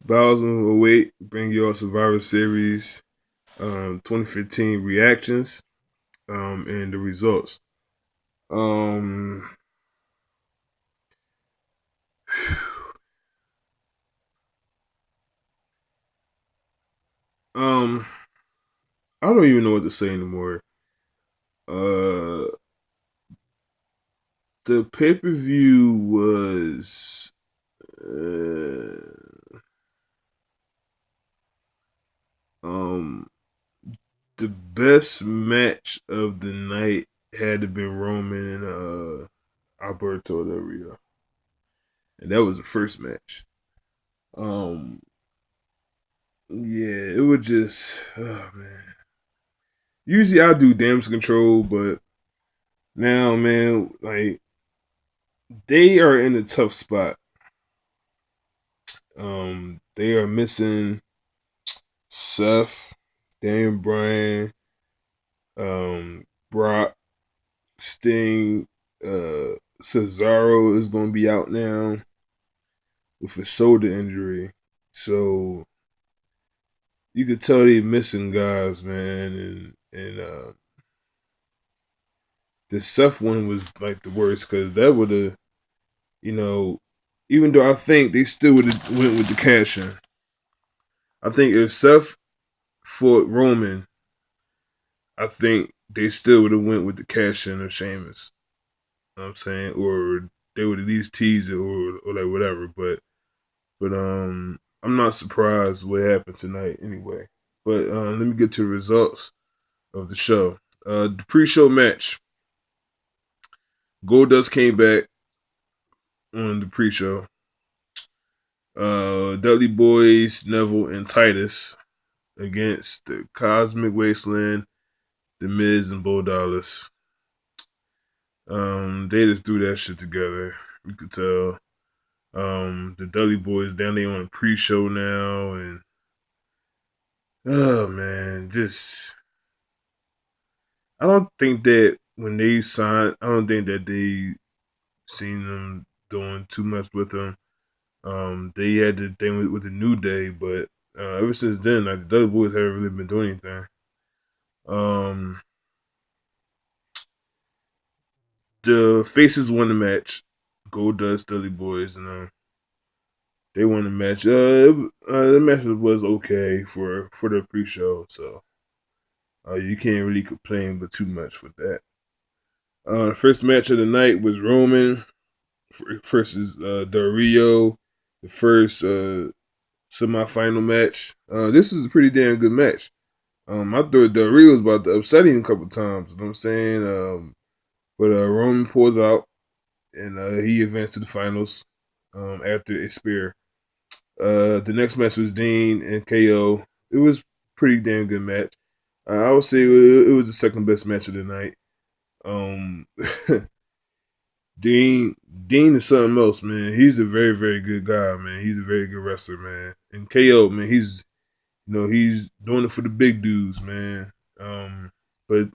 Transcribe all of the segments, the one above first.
Bowsman will wait. Bring you all Survivor Series 2015 reactions and the results. Um, um, I don't even know what to say anymore. Uh, the pay per view was um the best match of the night had to be Roman and Alberto Del Rio, and that was the first match. Um, yeah, it was just oh man. Usually I do damage control, but now man, like they are in a tough spot. They are missing Seth, Daniel Bryan, Brock, Sting, Cesaro is going to be out now with a shoulder injury. So you could tell they missing guys, man, and the Seth one was like the worst because that would have, you know, even though I think they still would have went with the cash in. I think if Seth fought Roman, I think they still would have went with the cash in of Sheamus. You know what I'm saying, or they would at least tease it or like whatever. But I'm not surprised what happened tonight anyway. But let me get to the results of the show. The pre-show match, Goldust came back on the pre-show. Dudley Boys, Neville, and Titus against the Cosmic Wasteland, The Miz, and Bo Dallas. They just threw that shit together. You could tell. The Dudley Boys down there on the pre-show now, and oh man, just I don't think that when they signed, I don't think that they seen them doing too much with them. They had the thing with the New Day, but ever since then, like the Dudley Boys haven't really been doing anything. Um, the Faces won the match. Goldust, Dudley Boys, they won the match. The match was okay for the pre-show, so you can't really complain but too much with that. The first match of the night was Roman versus Del Rio, the first semifinal match. This was a pretty damn good match. I thought Del Rio was about to upset him a couple times. You know what I'm saying? But Roman pulled out and he advanced to the finals after a spear. The next match was Dean and KO. It was pretty damn good match. I would say it was the second best match of the night. Um, Dean is something else, man. He's a very very good guy, man. He's a very good wrestler, man. And KO, man, he's doing it for the big dudes, man. But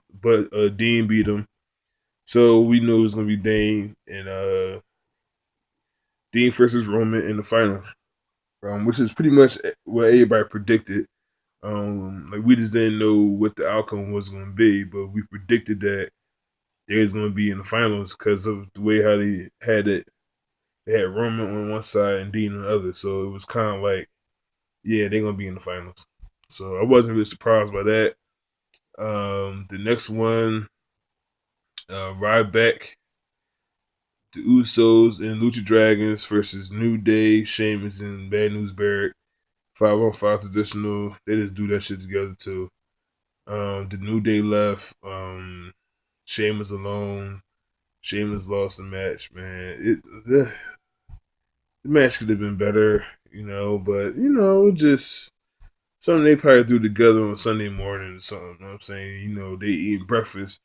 Dean beat him, so we knew it was gonna be Dean and Dean versus Roman in the final, which is pretty much what everybody predicted. Like we just didn't know what the outcome was gonna be, but we predicted that they was gonna be in the finals because of the way how they had it. They had Roman on one side and Dean on the other, so it was kind of like, yeah, they're gonna be in the finals. So I wasn't really surprised by that. The next one, Ryback, the Usos and Lucha Dragons versus New Day, Sheamus, and Bad News Barrett. 5-on-5 traditional. They just do that shit together too. The New Day left. Sheamus alone. Sheamus lost the match, man. The match could have been better, but just something they probably do together on Sunday morning or something. You know what I'm saying? They eat breakfast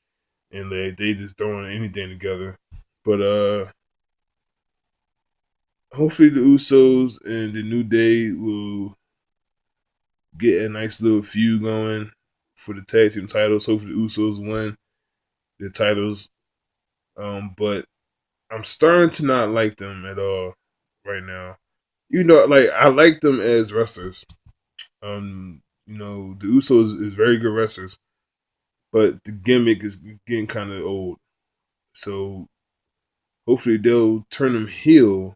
and they just throwing anything together. But hopefully the Usos and the New Day will get a nice little feud going for the tag team titles. Hopefully the Usos win the titles. But I'm starting to not like them at all right now. like I like them as wrestlers. The Usos is very good wrestlers, but the gimmick is getting kind of old. So hopefully they'll turn them heel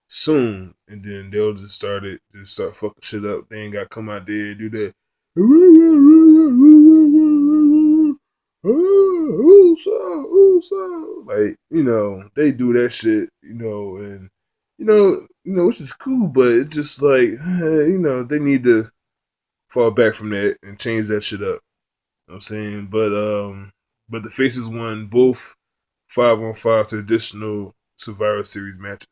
soon, and then they'll just start fucking shit up. They ain't got to come out there and do that. Like they do that shit, and which is cool, but it's just like they need to fall back from that and change that shit up. You know what I'm saying, but the faces won both 5-on-5 traditional Survivor Series matches.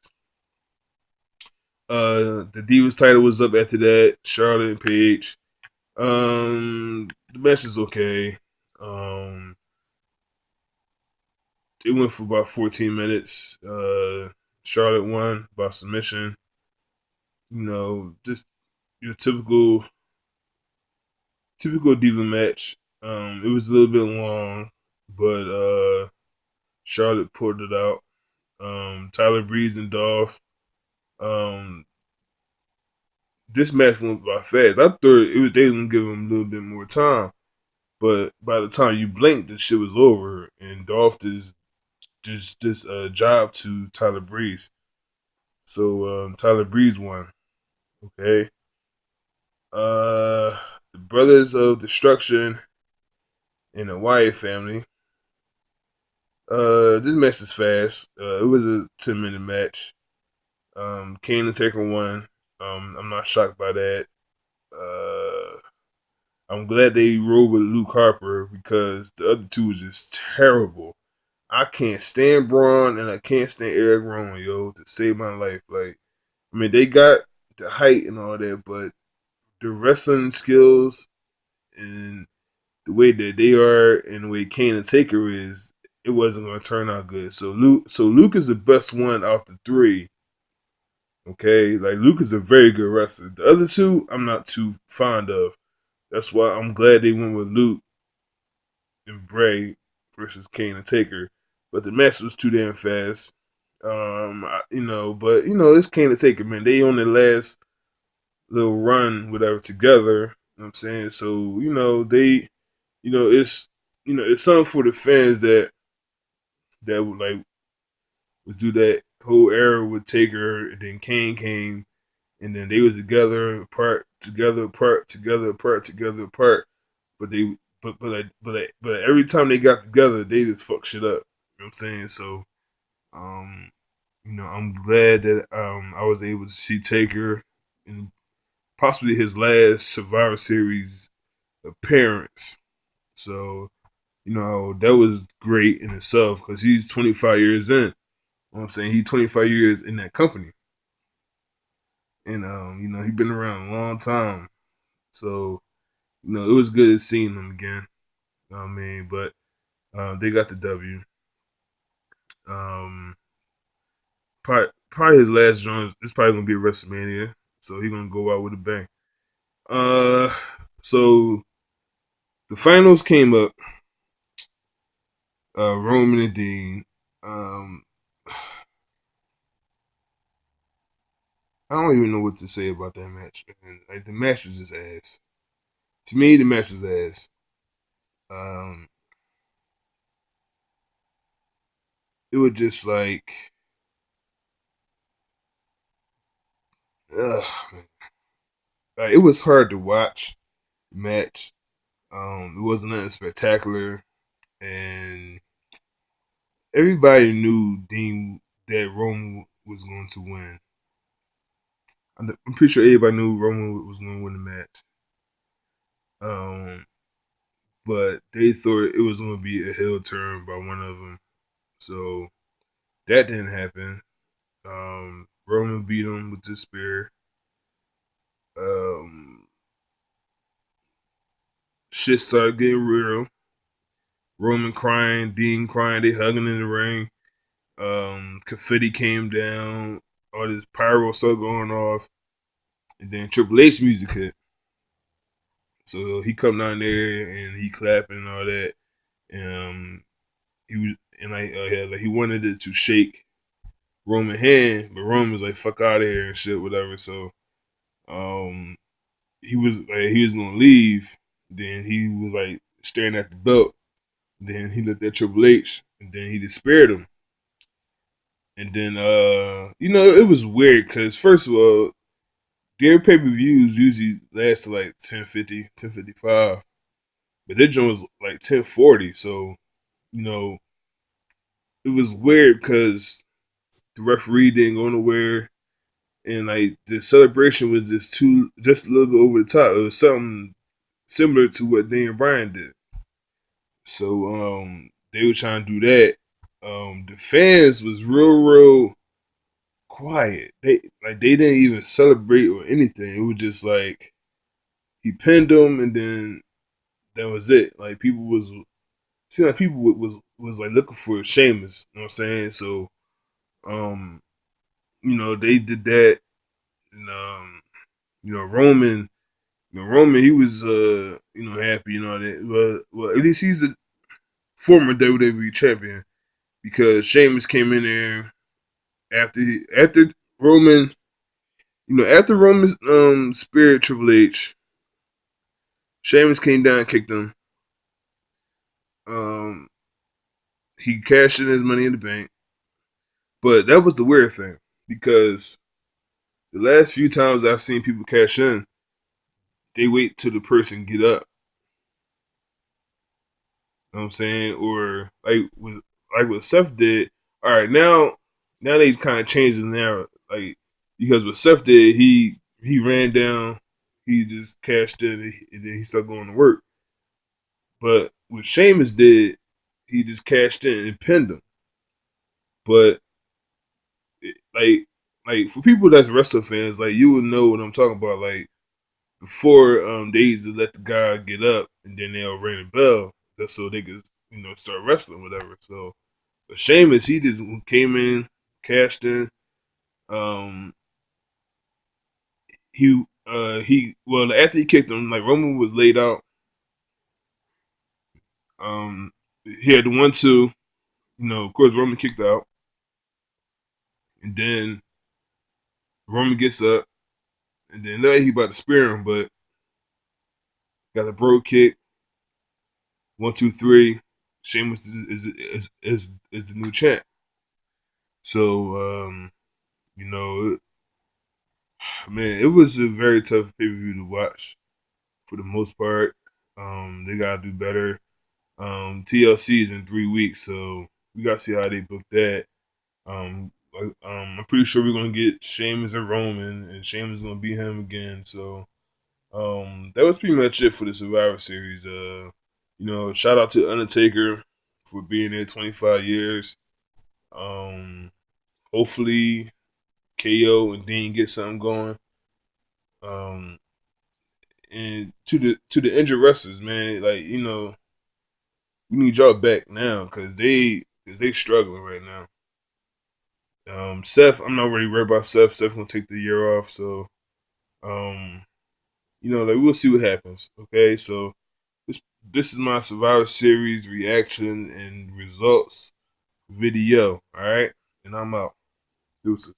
The Divas title was up after that. Charlotte and Paige. The match is okay. It went for about 14 minutes. Charlotte won by submission. Just your typical diva match. It was a little bit long, but Charlotte pulled it out. Tyler Breeze and Dolph. Um, this match went by fast. I thought they were gonna give him a little bit more time, but by the time you blinked, the shit was over, and Dolph just job to Tyler Breeze. So Tyler Breeze won. Okay. The Brothers of Destruction and the Wyatt family. This match is fast. It was a 10-minute match. Kane and Taker won. I'm not shocked by that. I'm glad they rolled with Luke Harper because the other two was just terrible. I can't stand Braun and I can't stand Eric Rowan, to save my life. Like, I mean, they got the height and all that, but the wrestling skills and the way that they are and the way Kane and Taker is, it wasn't going to turn out good. So Luke is the best one out the three. Okay, like Luke is a very good wrestler. The other two, I'm not too fond of. That's why I'm glad they went with Luke and Bray versus Kane and Taker. But the match was too damn fast. But it's Kane and Taker, man. They on their last little run, whatever, together. You know what I'm saying? So, it's something for the fans that would like was do that whole era with Taker, and then Kane came, and then they was together, apart, together, apart, together, apart, together, apart. But they, but every time they got together, they just fuck shit up. You know what I'm saying? So, um, I'm glad that I was able to see Taker in possibly his last Survivor Series appearance. So, that was great in itself because he's 25 years in. You know what I'm saying? He's 25 years in that company. And, he's been around a long time. So, it was good seeing him again. You know what I mean? But they got the W. Um, probably his last joint is probably going to be WrestleMania. So he's going to go out with a bang. Uh, so the finals came up. Roman and Dean. Um, I don't even know what to say about that match. Man. Like the match was just ass. To me, the match was ass. Um, it was just like, man. Like, it was hard to watch the match. It wasn't nothing spectacular, and everybody knew Dean that Roman was going to win. I'm pretty sure everybody knew Roman was going to win the match. Um, but they thought it was going to be a heel turn by one of them, so that didn't happen. Roman beat him with the spear. Um, Shit started getting real. Roman crying, Dean crying, they hugging in the ring. Confetti came down, all this pyro stuff going off, and then Triple H music hit. So he come down there and he clapping and all that. He was and like he wanted it to shake. Roman hand, but Roman was like, "Fuck out of here" and shit, whatever. So, um, he was gonna leave. Then he was like staring at the belt. Then he looked at Triple H, and then he just spared him. And then, it was weird because first of all, their pay per views usually last to like 10:50, 10:55, but this joint was like 10:40. So, you know, it was weird because the referee didn't go nowhere, and like the celebration was just a little bit over the top. It was something similar to what Daniel Bryan did. So, they were trying to do that. The fans was real quiet. They didn't even celebrate or anything. It was just like he pinned them, and then that was it. Like people was seemed like people was like looking for Sheamus. You know what I'm saying? So, um, they did that, and Roman. Roman, he was happy, that. Well, at least he's a former WWE champion because Sheamus came in there after Roman, after Roman's spirit Triple H. Sheamus came down and kicked him. Um, he cashed in his money in the bank, but that was the weird thing because the last few times I've seen people cash in, they wait till the person get up. You know what I'm saying? Or like what Seth did. All right, now they kind of changed the narrative. Like because what Seth did, he ran down, he just cashed in, and then he started going to work. But what Sheamus did, he just cashed in and pinned him. But like for people that's wrestling fans, like you would know what I'm talking about. Like before, they used to let the guy get up and then they'll ring the bell just so they could start wrestling, whatever. So, but Sheamus, he just came in, cashed in. Um, he well after he kicked him, like Roman was laid out. Um, he had the 1-2. Of course, Roman kicked out, and then Roman gets up, and then now he about to spear him, but got a bro kick. 1, 2, 3. Sheamus is the new champ. So, you know, man, it was a very tough pay per view to watch for the most part. They gotta do better. TLC is in 3 weeks, so we gotta see how they book that. I'm pretty sure we're gonna get Sheamus and Roman, and Sheamus is gonna beat him again. So, that was pretty much it for the Survivor Series. Shout out to Undertaker for being there 25 years. Um, hopefully KO and Dean get something going. Um, and to the injured wrestlers, man, like we need y'all back now because they struggling right now. Seth, I'm not really worried about Seth. Seth gonna take the year off, so um, like we'll see what happens. Okay, so this is my Survivor Series reaction and results video. All right, and I'm out. Deuces.